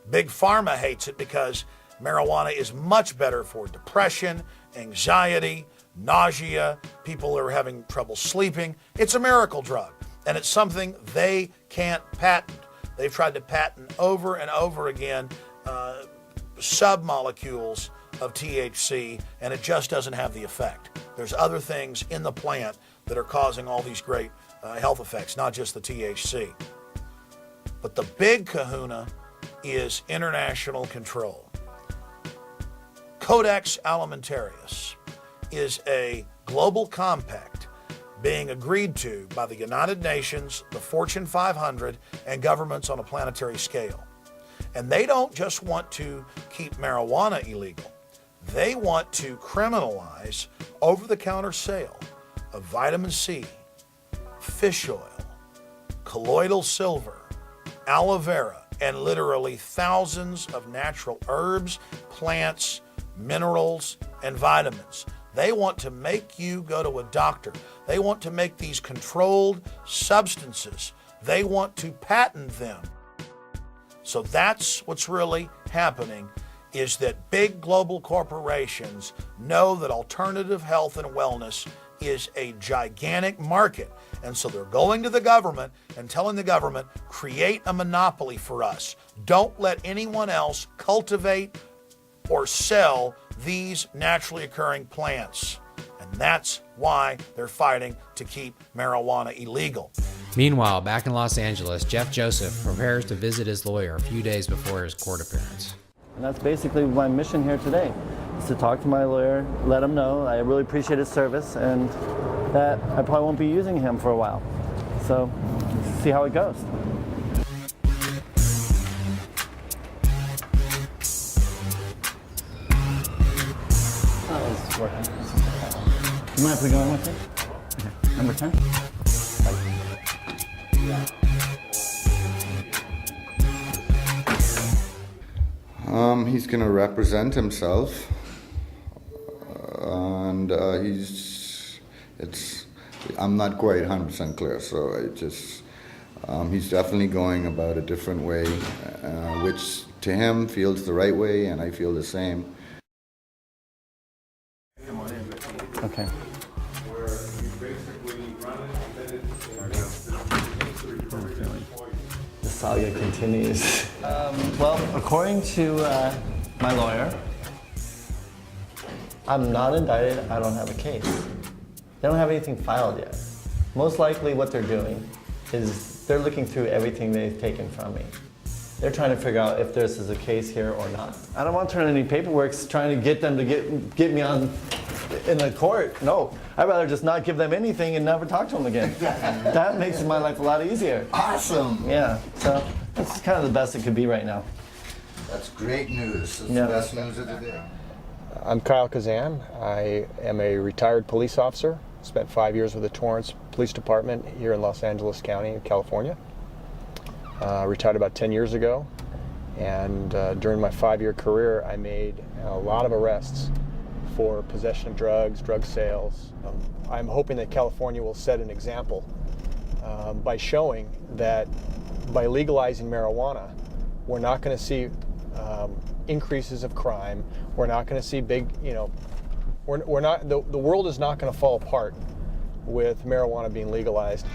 Big Pharma hates it because marijuana is much better for depression, anxiety, nausea, people who are having trouble sleeping. It's a miracle drug, and it's something they can't patent. They've tried to patent over and over again submolecules of THC, and it just doesn't have the effect. There's other things in the plant that are causing all these great health effects, not just the THC. But the big kahuna is international control. Codex Alimentarius is a global compact being agreed to by the United Nations, the Fortune 500, and governments on a planetary scale. And they don't just want to keep marijuana illegal. They want to criminalize over-the-counter sale of vitamin C, fish oil, colloidal silver, aloe vera, and literally thousands of natural herbs, plants, minerals, and vitamins. They want to make you go to a doctor. They want to make these controlled substances. They want to patent them. So that's what's really happening, is that big global corporations know that alternative health and wellness is a gigantic market. And so they're going to the government and telling the government, create a monopoly for us. Don't let anyone else cultivate or sell these naturally occurring plants. And that's why they're fighting to keep marijuana illegal. Meanwhile, back in Los Angeles, Jeff Joseph prepares to visit his lawyer a few days before his court appearance. And that's basically my mission here today, is to talk to my lawyer, let him know I really appreciate his service and that I probably won't be using him for a while. So, see how it goes. Oh, it's working. You mind if we go in with it? Okay. Number 10? He's going to represent himself, and I'm not quite 100% clear, so he's definitely going about a different way, which to him feels the right way, and I feel the same. Okay. The saga continues. Well, according to my lawyer, I'm not indicted. I don't have a case. They don't have anything filed yet. Most likely what they're doing is they're looking through everything they've taken from me. They're trying to figure out if this is a case here or not. I don't want to turn any paperwork trying to get them to get me on in the court. No, I'd rather just not give them anything and never talk to them again. That makes my life a lot easier. Awesome. Yeah, so that's kind of the best it could be right now. That's great news. That's the best news of the day. I'm Kyle Kazan. I am a retired police officer. Spent 5 years with the Torrance Police Department here in Los Angeles County, California. Retired about 10 years ago, and during my 5-year career I made a lot of arrests for possession of drugs, drug sales. I'm hoping that California will set an example by showing that by legalizing marijuana, we're not going to see increases of crime. We're not going to see big, we're not, the world is not going to fall apart with marijuana being legalized.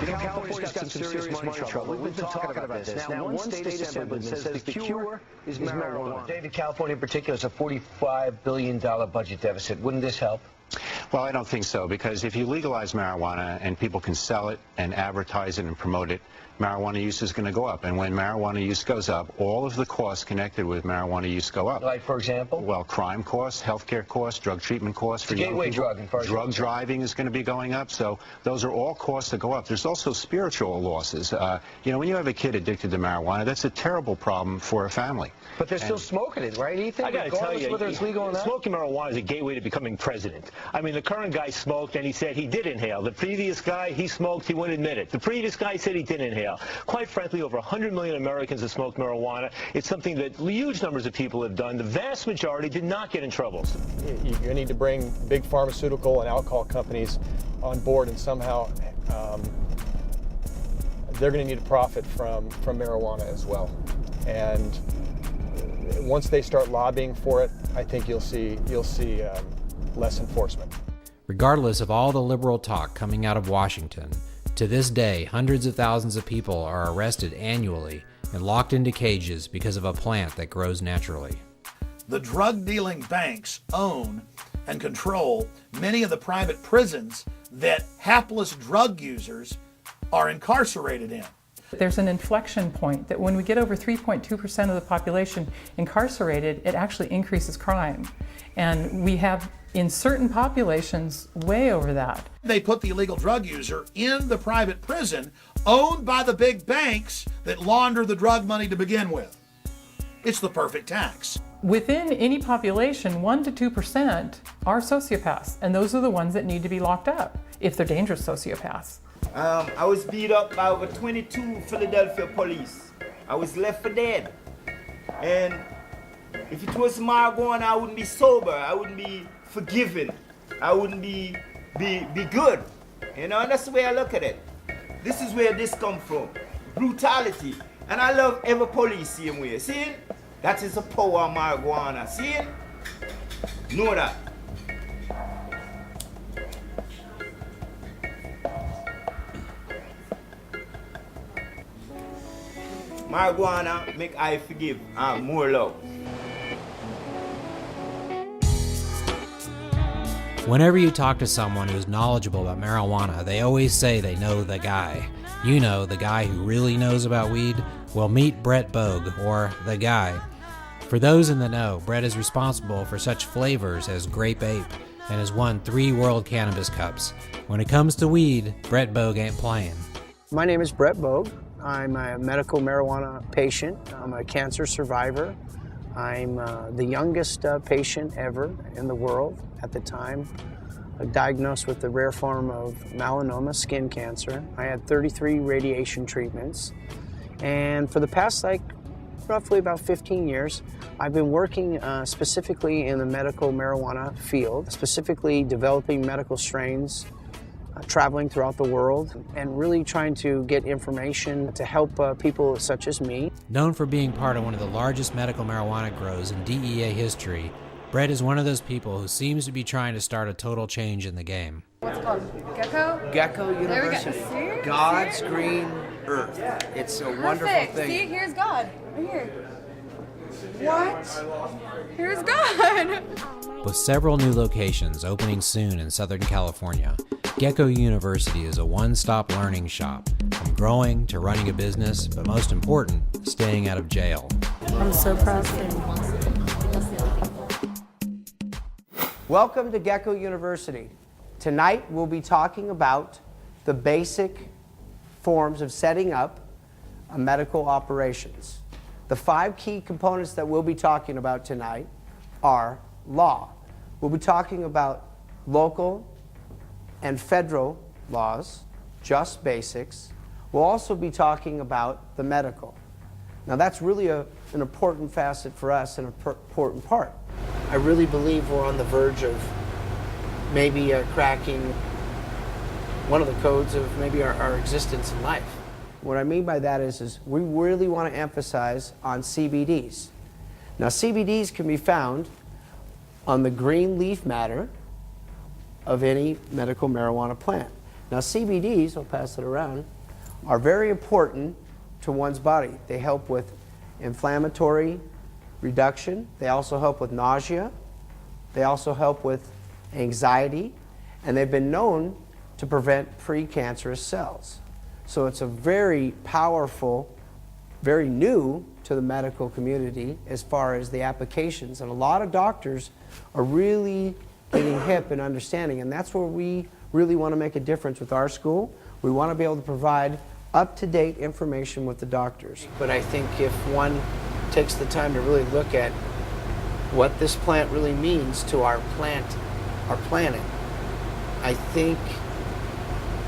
California's got some serious money trouble. We've been talking about this. Now, one state assemblyman says the cure is marijuana. David, California in particular has a $45 billion budget deficit. Wouldn't this help? Well, I don't think so, because if you legalize marijuana and people can sell it and advertise it and promote it, marijuana use is going to go up. And when marijuana use goes up, all of the costs connected with marijuana use go up. Like, for example? Well, crime costs, healthcare costs, drug treatment costs. It's a gateway drug. Drug driving is going to be going up. So those are all costs that go up. There's also spiritual losses. When you have a kid addicted to marijuana, that's a terrible problem for a family. But they're still smoking it, right, Ethan? I got to tell you, whether it's legal or not? Smoking marijuana is a gateway to becoming president. I mean, the current guy smoked and he said he did inhale. The previous guy, he smoked, he wouldn't admit it. The previous guy said he did inhale. Quite frankly, over 100 million Americans have smoked marijuana. It's something that huge numbers of people have done. The vast majority did not get in trouble. You need to bring big pharmaceutical and alcohol companies on board and somehow they're going to need to profit from marijuana as well. And once they start lobbying for it, I think you'll see less enforcement. Regardless of all the liberal talk coming out of Washington, to this day, hundreds of thousands of people are arrested annually and locked into cages because of a plant that grows naturally. The drug-dealing banks own and control many of the private prisons that hapless drug users are incarcerated in. There's an inflection point that when we get over 3.2% of the population incarcerated, it actually increases crime. And we have, in certain populations, way over that. They put the illegal drug user in the private prison owned by the big banks that launder the drug money to begin with. It's the perfect tax. Within any population, 1 to 2% are sociopaths, and those are the ones that need to be locked up if they're dangerous sociopaths. I was beat up by over 22 Philadelphia police. I was left for dead. And if it was marijuana, I wouldn't be sober. I wouldn't be forgiven. I wouldn't be good. You know, and that's the way I look at it. This is where this comes from. Brutality. And I love every police same way. See it? That is the power of marijuana. See it? Know that. Marijuana make I forgive and more love. Whenever you talk to someone who's knowledgeable about marijuana, they always say they know the guy. You know, the guy who really knows about weed? Well, meet Brett Bogue, or the guy. For those in the know, Brett is responsible for such flavors as Grape Ape and has won 3 World Cannabis Cups. When it comes to weed, Brett Bogue ain't playing. My name is Brett Bogue. I'm a medical marijuana patient. I'm a cancer survivor. I'm the youngest patient ever in the world at the time. Diagnosed with the rare form of melanoma, skin cancer. I had 33 radiation treatments. And for the past, roughly about 15 years, I've been working specifically in the medical marijuana field, specifically developing medical strains, traveling throughout the world, and really trying to get information to help people such as me. Known for being part of one of the largest medical marijuana grows in DEA history, Brett is one of those people who seems to be trying to start a total change in the game. What's it called? Gecko? Gecko University. There we go. God's green earth. It's a wonderful thing. See, here's God. Right here. What? Here's God. With several new locations opening soon in Southern California, Gecko University is a one-stop learning shop, from growing to running a business, but most important, staying out of jail. I'm so proud of you. Welcome to Gecko University. Tonight we'll be talking about the basic forms of setting up a medical operations. The 5 key components that we'll be talking about tonight are law. We'll be talking about local and federal laws, just basics. We'll also be talking about the medical. Now that's really an important facet for us and an important part. I really believe we're on the verge of maybe cracking one of the codes of maybe our existence in life. What I mean by that is we really want to emphasize on CBDs. Now CBDs can be found on the green leaf matter of any medical marijuana plant. Now CBDs, I'll pass it around, are very important to one's body. They help with inflammatory reduction. They also help with nausea. They also help with anxiety. And they've been known to prevent precancerous cells. So it's a very powerful, very new to the medical community as far as the applications. And a lot of doctors are really getting hip and understanding. And that's where we really want to make a difference with our school. We want to be able to provide up-to-date information with the doctors. But I think if one takes the time to really look at what this plant really means to our planet, I think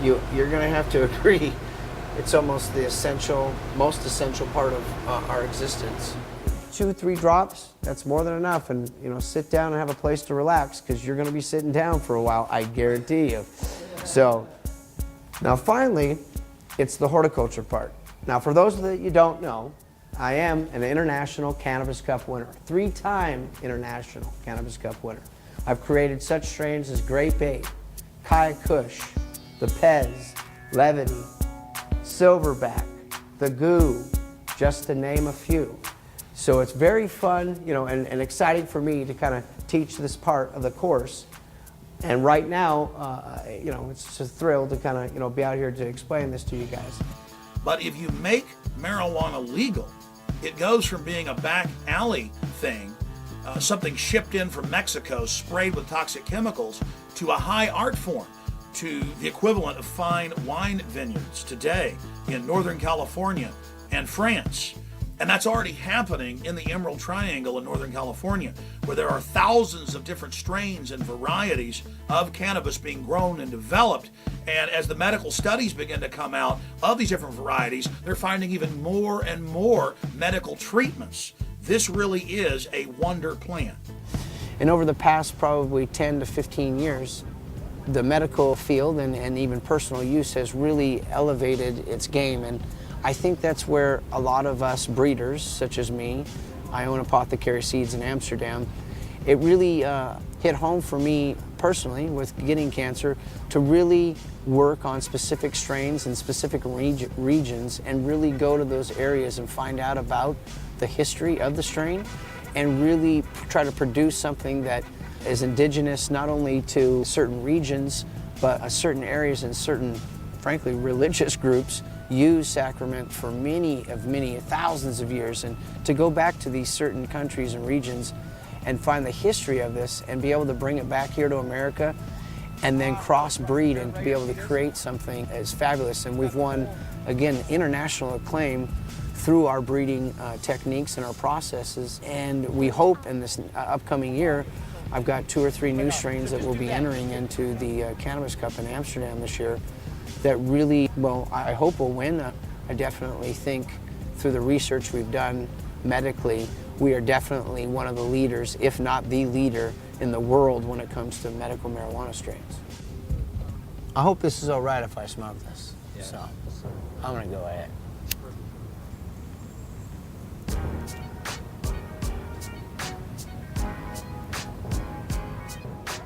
you're going to have to agree it's almost the most essential part of our existence. 2-3 drops, that's more than enough, and sit down and have a place to relax, because you're going to be sitting down for a while, I guarantee you. So now finally, It's the horticulture part. Now, for those that you don't know, I am an International Cannabis Cup winner, 3-time International Cannabis Cup winner. I've created such strains as Grape 8, Kai Kush, the Pez, Levity, Silverback, the Goo, just to name a few. So it's very fun, you know, and exciting for me to kind of teach this part of the course. And right now, you know, it's just a thrill to kind of, you know, be out here to explain this to you guys. But if you make marijuana legal, it goes from being a back alley thing, something shipped in from Mexico, sprayed with toxic chemicals, to a high art form, to the equivalent of fine wine vineyards today in Northern California and France. And that's already happening in the Emerald Triangle in Northern California, where there are thousands of different strains and varieties of cannabis being grown and developed. And as the medical studies begin to come out of these different varieties, they're finding even more and more medical treatments. This really is a wonder plant. And over the past probably 10 to 15 years, the medical field and even personal use has really elevated its game. And I think that's where a lot of us breeders, such as me, I own Apothecary Seeds in Amsterdam, it really hit home for me personally with getting cancer to really work on specific strains and specific regions and really go to those areas and find out about the history of the strain and really try to produce something that is indigenous not only to certain regions, but certain areas and certain, frankly, religious groups use sacrament for many thousands of years. And to go back to these certain countries and regions and find the history of this and be able to bring it back here to America and then crossbreed and to be able to create something as fabulous. And we've won, again, international acclaim through our breeding techniques and our processes. And we hope in this upcoming year, I've got 2 or 3 new strains that will be entering into the Cannabis Cup in Amsterdam this year that really, well, I hope will win. I definitely think through the research we've done medically, we are definitely one of the leaders, if not the leader, in the world when it comes to medical marijuana strains. I hope this is all right if I smoke this. Yeah. So I'm gonna go ahead.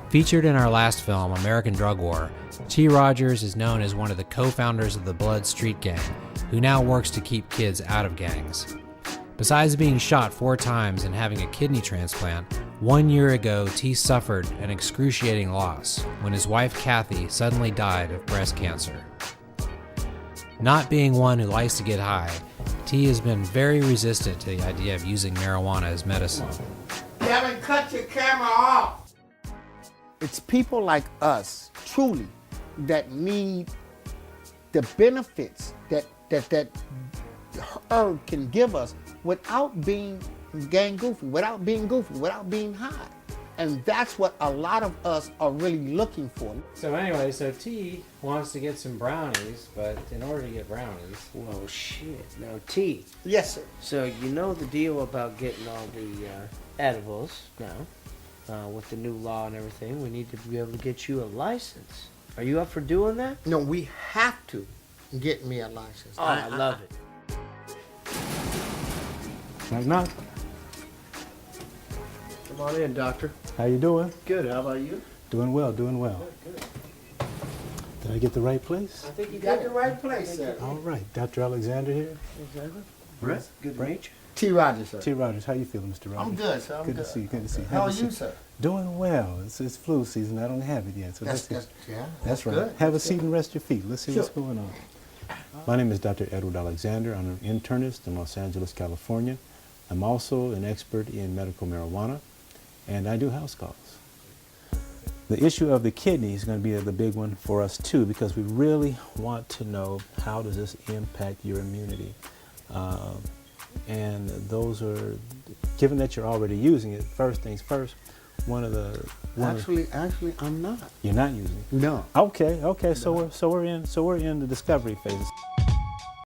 Featured in our last film, American Drug War, T. Rogers is known as one of the co-founders of the Blood Street Gang, who now works to keep kids out of gangs. Besides being shot 4 times and having a kidney transplant, 1 year ago T suffered an excruciating loss when his wife Kathy suddenly died of breast cancer. Not being one who likes to get high, T has been very resistant to the idea of using marijuana as medicine. Kevin, cut your camera off! It's people like us, truly, that need the benefits that herb can give us without being gang goofy, without being high. And that's what a lot of us are really looking for. So anyway, so T wants to get some brownies, but in order to get brownies... Whoa, shit. Now, T. Yes, sir. So you know the deal about getting all the edibles now. With the new law and everything, we need to be able to get you a license. Are you up for doing that? No, we have to get me a license. Oh, I love it. Knock, knock. Come on in, doctor. How you doing? Good. How about you? Doing well, doing well. Good. Did I get the right place? I think you got the right place, sir. All right. Dr. Alexander here. Exactly. Brett, good to meet you. T. Rogers, sir. T. Rogers, how you feeling, Mr. Rogers? I'm good, sir. I'm good to see you. Good to see you. How are you, sir? Doing well. It's flu season. I don't have it yet, so That's right. good. Have a seat and rest your feet. Let's see Sure. what's going on. My name is Dr. Edward Alexander. I'm an internist in Los Angeles, California. I'm also an expert in medical marijuana, and I do house calls. The issue of the kidney is going to be the big one for us too, because we really want to know how does this impact your immunity. And those are, given that you're already using it, first things first, Actually, I'm not. You're not using it? No. Okay, so we're in the discovery phase.